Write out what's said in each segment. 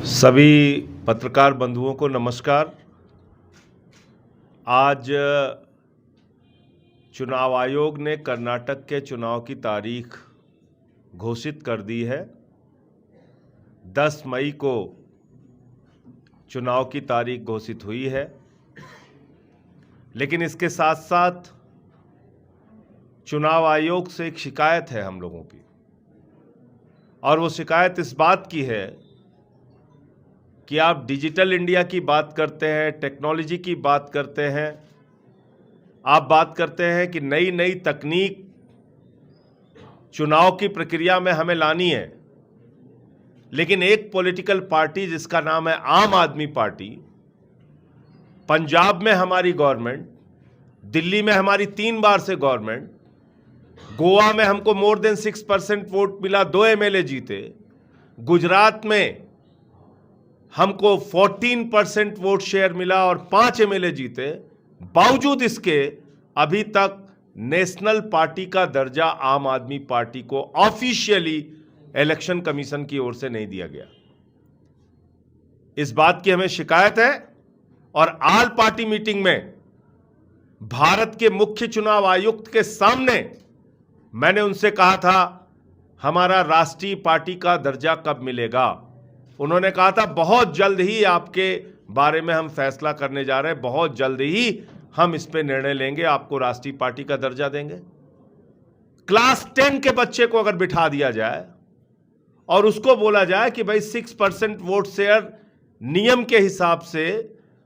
सभी पत्रकार बंधुओं को नमस्कार। आज चुनाव आयोग ने कर्नाटक के चुनाव की तारीख घोषित कर दी है। 10 मई को चुनाव की तारीख घोषित हुई है, लेकिन इसके साथ साथ चुनाव आयोग से एक शिकायत है हम लोगों की, और वो शिकायत इस बात की है कि आप डिजिटल इंडिया की बात करते हैं, टेक्नोलॉजी की बात करते हैं, आप बात करते हैं कि नई नई तकनीक चुनाव की प्रक्रिया में हमें लानी है, लेकिन एक पॉलिटिकल पार्टी जिसका नाम है आम आदमी पार्टी, पंजाब में हमारी गवर्नमेंट, दिल्ली में हमारी 3 बार से गवर्नमेंट, गोवा में हमको मोर देन 6% वोट मिला, 2 एमएलए जीते, गुजरात में हमको 14% वोट शेयर मिला और 5 एमएलए जीते, बावजूद इसके अभी तक नेशनल पार्टी का दर्जा आम आदमी पार्टी को ऑफिशियली इलेक्शन कमीशन की ओर से नहीं दिया गया। इस बात की हमें शिकायत है और ऑल पार्टी मीटिंग में भारत के मुख्य चुनाव आयुक्त के सामने मैंने उनसे कहा था हमारा राष्ट्रीय पार्टी का दर्जा कब मिलेगा। उन्होंने कहा था बहुत जल्द ही आपके बारे में हम फैसला करने जा रहे हैं, बहुत जल्द ही हम इस पे निर्णय लेंगे, आपको राष्ट्रीय पार्टी का दर्जा देंगे। क्लास 10 के बच्चे को अगर बिठा दिया जाए और उसको बोला जाए कि भाई 6% वोट शेयर नियम के हिसाब से,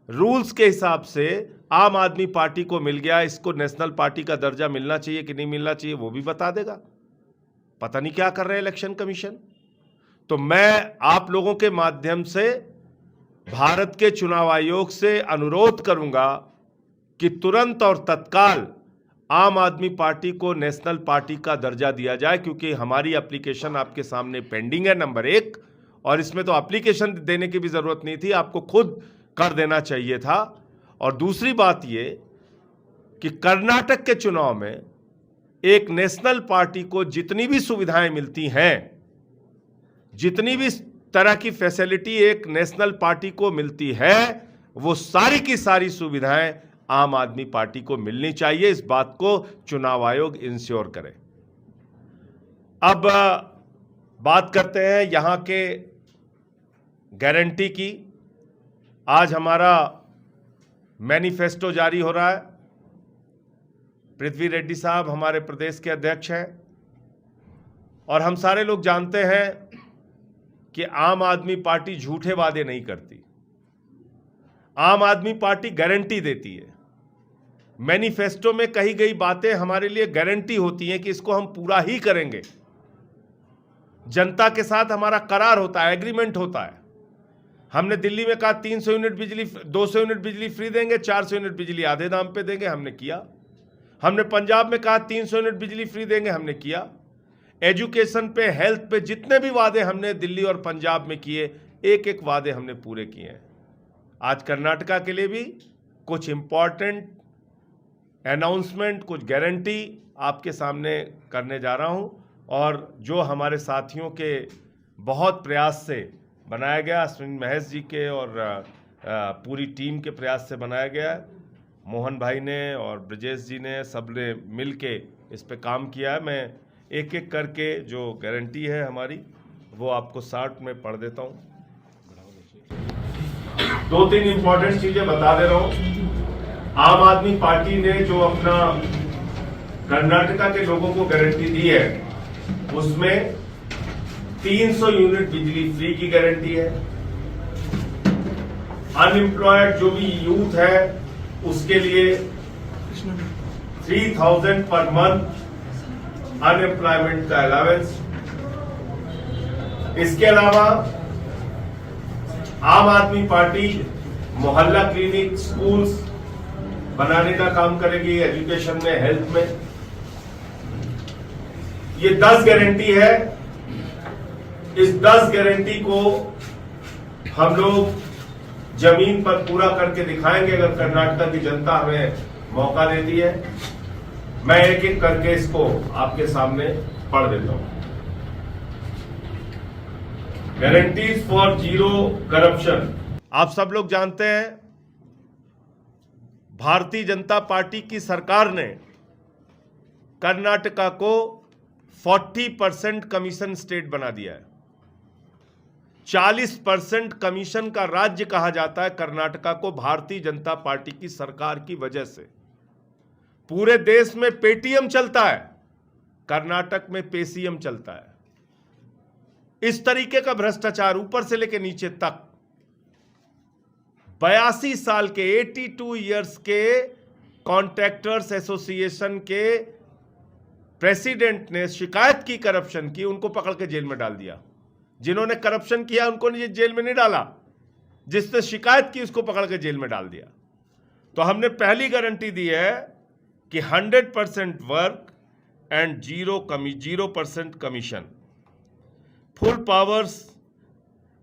रूल्स के हिसाब से आम आदमी पार्टी को मिल गया, इसको नेशनल पार्टी का दर्जा मिलना चाहिए कि नहीं मिलना चाहिए वो भी बता देगा। पता नहीं क्या कर रहे हैं इलेक्शन कमीशन। तो मैं आप लोगों के माध्यम से भारत के चुनाव आयोग से अनुरोध करूंगा कि तुरंत और तत्काल आम आदमी पार्टी को नेशनल पार्टी का दर्जा दिया जाए, क्योंकि हमारी एप्लीकेशन आपके सामने पेंडिंग है, नंबर 1, और इसमें तो एप्लीकेशन देने की भी जरूरत नहीं थी, आपको खुद कर देना चाहिए था। और दूसरी बात ये कि कर्नाटक के चुनाव में एक नेशनल पार्टी को जितनी भी सुविधाएं मिलती हैं, जितनी भी तरह की फैसिलिटी एक नेशनल पार्टी को मिलती है, वो सारी की सारी सुविधाएं आम आदमी पार्टी को मिलनी चाहिए। इस बात को चुनाव आयोग इंश्योर करे। अब बात करते हैं यहां के गारंटी की। आज हमारा मैनिफेस्टो जारी हो रहा है। पृथ्वी रेड्डी साहब हमारे प्रदेश के अध्यक्ष हैं, और हम सारे लोग जानते हैं कि आम आदमी पार्टी झूठे वादे नहीं करती। आम आदमी पार्टी गारंटी देती है। मैनिफेस्टो में कही गई बातें हमारे लिए गारंटी होती हैं कि इसको हम पूरा ही करेंगे। जनता के साथ हमारा करार होता है, एग्रीमेंट होता है। हमने दिल्ली में कहा 300 यूनिट बिजली, 200 यूनिट बिजली फ्री देंगे, 400 यूनिट बिजली आधे दाम पे देंगे, हमने किया। हमने पंजाब में कहा 300 यूनिट बिजली फ्री देंगे, हमने किया। एजुकेशन पे, हेल्थ पे, जितने भी वादे हमने दिल्ली और पंजाब में किए, एक एक वादे हमने पूरे किए हैं। आज कर्नाटका के लिए भी कुछ इंपॉर्टेंट अनाउंसमेंट, कुछ गारंटी आपके सामने करने जा रहा हूं, और जो हमारे साथियों के बहुत प्रयास से बनाया गया, अश्विन महेश जी के और पूरी टीम के प्रयास से बनाया गया, मोहन भाई ने और ब्रजेश जी ने, सब ने मिल के इस पे काम किया है। मैं एक एक करके जो गारंटी है हमारी वो आपको शॉर्ट में पढ़ देता हूँ। 2-3 इंपॉर्टेंट चीजें बता दे रहा हूँ। आम आदमी पार्टी ने जो अपना कर्नाटका के लोगों को गारंटी दी है, उसमें 300 यूनिट बिजली फ्री की गारंटी है। अनएम्प्लॉयड जो भी यूथ है उसके लिए 3000 पर मंथ अनएम्प्लॉयमेंट का अलावेंस। इसके अलावा आम आदमी पार्टी मोहल्ला क्लिनिक, स्कूल्स बनाने का काम करेगी, एजुकेशन में, हेल्थ में। ये 10 गारंटी है। इस 10 गारंटी को हम लोग जमीन पर पूरा करके दिखाएंगे अगर कर्नाटक की जनता हमें मौका देती है। मैं एक एक करके इसको आपके सामने पढ़ देता हूं। Guarantees for zero corruption. आप सब लोग जानते हैं भारतीय जनता पार्टी की सरकार ने कर्नाटका को 40% कमीशन स्टेट बना दिया है। 40% कमीशन का राज्य कहा जाता है कर्नाटका को भारतीय जनता पार्टी की सरकार की वजह से। पूरे देश में पेटीएम चलता है, कर्नाटक में पेसीएम चलता है। इस तरीके का भ्रष्टाचार ऊपर से लेकर नीचे तक। 82 साल के 82 इयर्स के कॉन्ट्रैक्टर्स एसोसिएशन के प्रेसिडेंट ने शिकायत की करप्शन की, उनको पकड़ के जेल में डाल दिया। जिन्होंने करप्शन किया उनको जेल में नहीं डाला, जिसने शिकायत की उसको पकड़ के जेल में डाल दिया। तो हमने पहली गारंटी दी है कि 100% work and 0% commission, full powers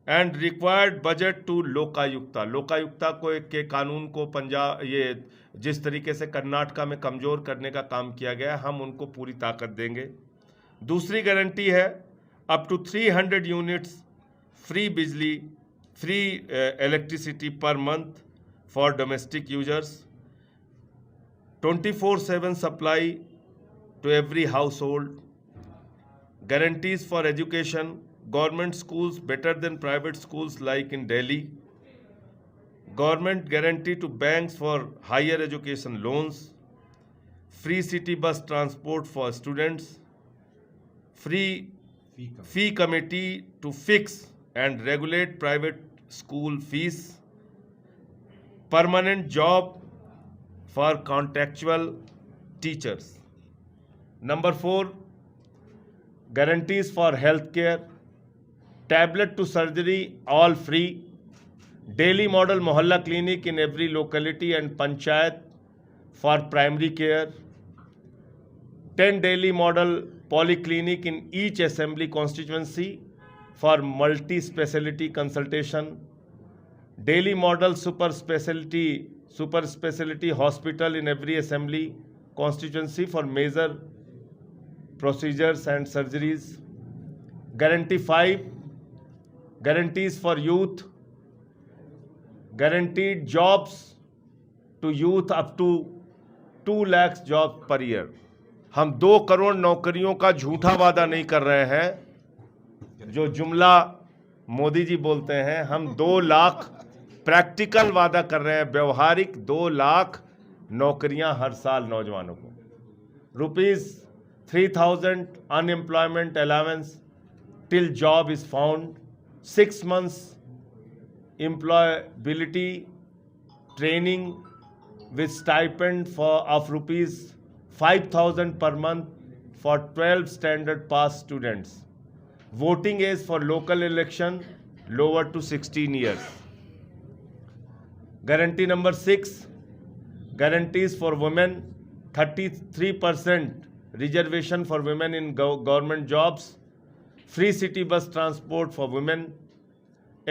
and required budget to Lokayukta. Lokayukta को के कानून को पंजाब ये जिस तरीके से कर्नाटका में कमजोर करने का काम किया गया, हम उनको पूरी ताकत देंगे। दूसरी गारंटी है अप टू 300 यूनिट्स फ्री बिजली, free electricity per month for domestic users, 24/7 supply to every हाउस होल्ड, guarantees for education, government schools better than private schools like in Delhi, government guarantee to banks for higher education loans, free city bus transport for students, free fee committee to fix and regulate private school fees, permanent job for contractual teachers. Number 4, guarantees for healthcare, tablet to surgery all free, daily model mohalla clinic in every locality and panchayat for primary care, 10 daily model polyclinic in each assembly constituency for multi-speciality consultation, daily model super speciality hospital in every assembly constituency for major procedures and surgeries. Guarantee 5, guarantees for youth, guaranteed jobs to youth up to 2 lakhs jobs per year. हम 2 करोड़ नौकरियों का झूठा वादा नहीं कर रहे हैं जो जुमला मोदी जी बोलते हैं। हम 2 लाख प्रैक्टिकल वादा कर रहे हैं, व्यवहारिक 2 लाख नौकरियां हर साल नौजवानों को। ₹3,000 unemployment allowance till job is found, 6 months employability training with stipend of ₹5,000 per month for 12 standard pass students. Voting age for local election lowered to 16 years. Guarantee number 6, guarantees for women, 33% reservation for women in government jobs, free city bus transport for women,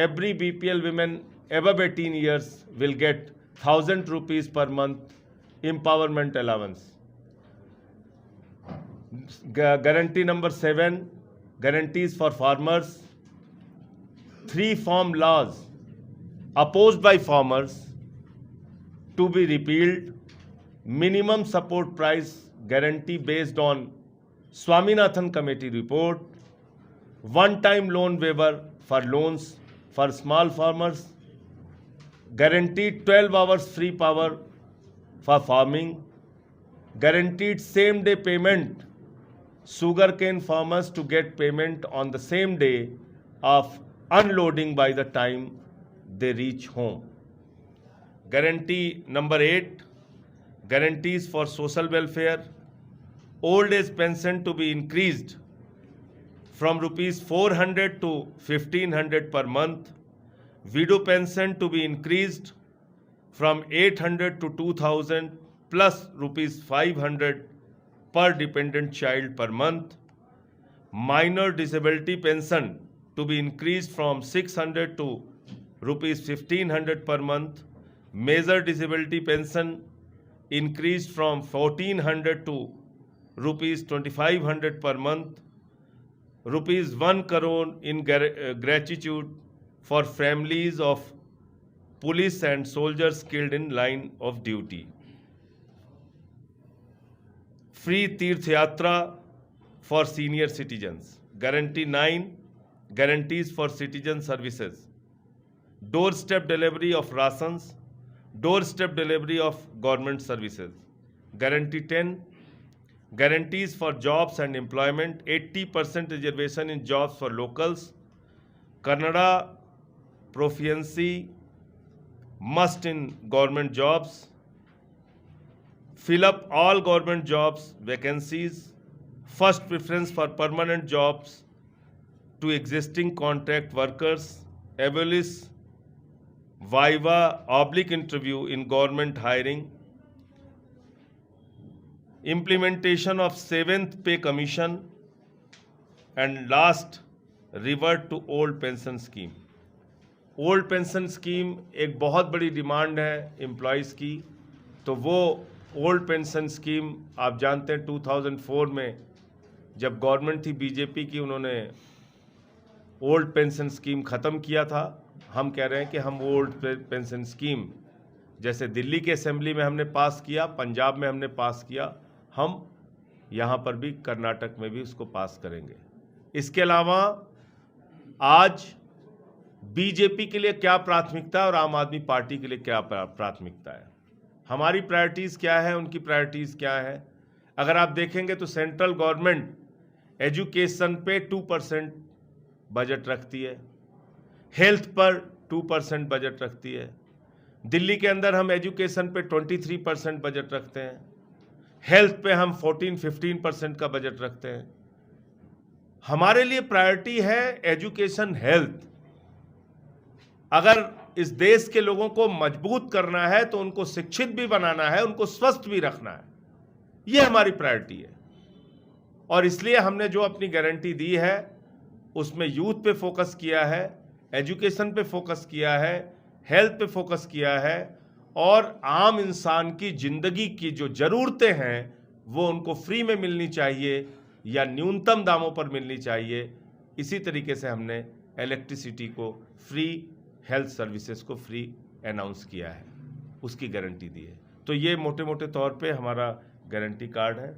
every BPL women above 18 years will get ₹1,000 per month empowerment allowance. Guarantee number 7, guarantees for farmers, 3 farm laws opposed by farmers to be repealed, minimum support price guarantee based on Swaminathan Committee report, one-time loan waiver for loans for small farmers, guaranteed 12 hours free power for farming, guaranteed same-day payment, sugarcane farmers to get payment on the same day of unloading by the time they reach home. Guarantee number 8, guarantees for social welfare, old age pension to be increased from ₹400 to ₹1,500 per month, widow pension to be increased from 800 to 2,000 plus ₹500 per dependent child per month, minor disability pension to be increased from 600 to ₹1,500 per month, major disability pension increased from 1,400 to ₹2,500 per month, ₹1 crore in gratitude for families of police and soldiers killed in line of duty. Free Tirth Yatra for senior citizens. Guarantee 9 guarantees for citizen services. Doorstep delivery of rations. Doorstep delivery of government services. Guarantee 10 guarantees for jobs and employment. 80% reservation in jobs for locals. Kannada proficiency must in government jobs. Fill up all government jobs vacancies. First preference for permanent jobs to existing contract workers. Abolish Viva/interview in government hiring. Implementation of 7th Pay Commission. And last, revert to old pension scheme. Old pension scheme एक बहुत बड़ी demand है employees की, तो वो old pension scheme आप जानते हैं 2004 में जब गवर्नमेंट थी बीजेपी की, उन्होंने ओल्ड पेंशन स्कीम ख़त्म किया था। हम कह रहे हैं कि हम ओल्ड पेंशन स्कीम जैसे दिल्ली के असेंबली में हमने पास किया, पंजाब में हमने पास किया, हम यहाँ पर भी कर्नाटक में भी उसको पास करेंगे। इसके अलावा आज बीजेपी के लिए क्या प्राथमिकता है और आम आदमी पार्टी के लिए क्या प्राथमिकता है, हमारी प्रायोरिटीज़ क्या है, उनकी प्रायोरिटीज़ क्या है। अगर आप देखेंगे तो सेंट्रल गवर्नमेंट एजुकेशन पे 2% बजट रखती है, हेल्थ पर 2% बजट रखती है। दिल्ली के अंदर हम एजुकेशन पे 23% बजट रखते हैं, हेल्थ पे हम 14-15% का बजट रखते हैं। हमारे लिए प्रायोरिटी है एजुकेशन, हेल्थ। अगर इस देश के लोगों को मजबूत करना है तो उनको शिक्षित भी बनाना है, उनको स्वस्थ भी रखना है, ये हमारी प्रायोरिटी है। और इसलिए हमने जो अपनी गारंटी दी है उसमें यूथ पे फोकस किया है, एजुकेशन पे फोकस किया है, हेल्थ पे फोकस किया है, और आम इंसान की ज़िंदगी की जो ज़रूरतें हैं वो उनको फ्री में मिलनी चाहिए या न्यूनतम दामों पर मिलनी चाहिए। इसी तरीके से हमने इलेक्ट्रिसिटी को फ्री, हेल्थ सर्विसेज को फ्री अनाउंस किया है, उसकी गारंटी दी है। तो ये मोटे मोटे तौर पे हमारा गारंटी कार्ड है।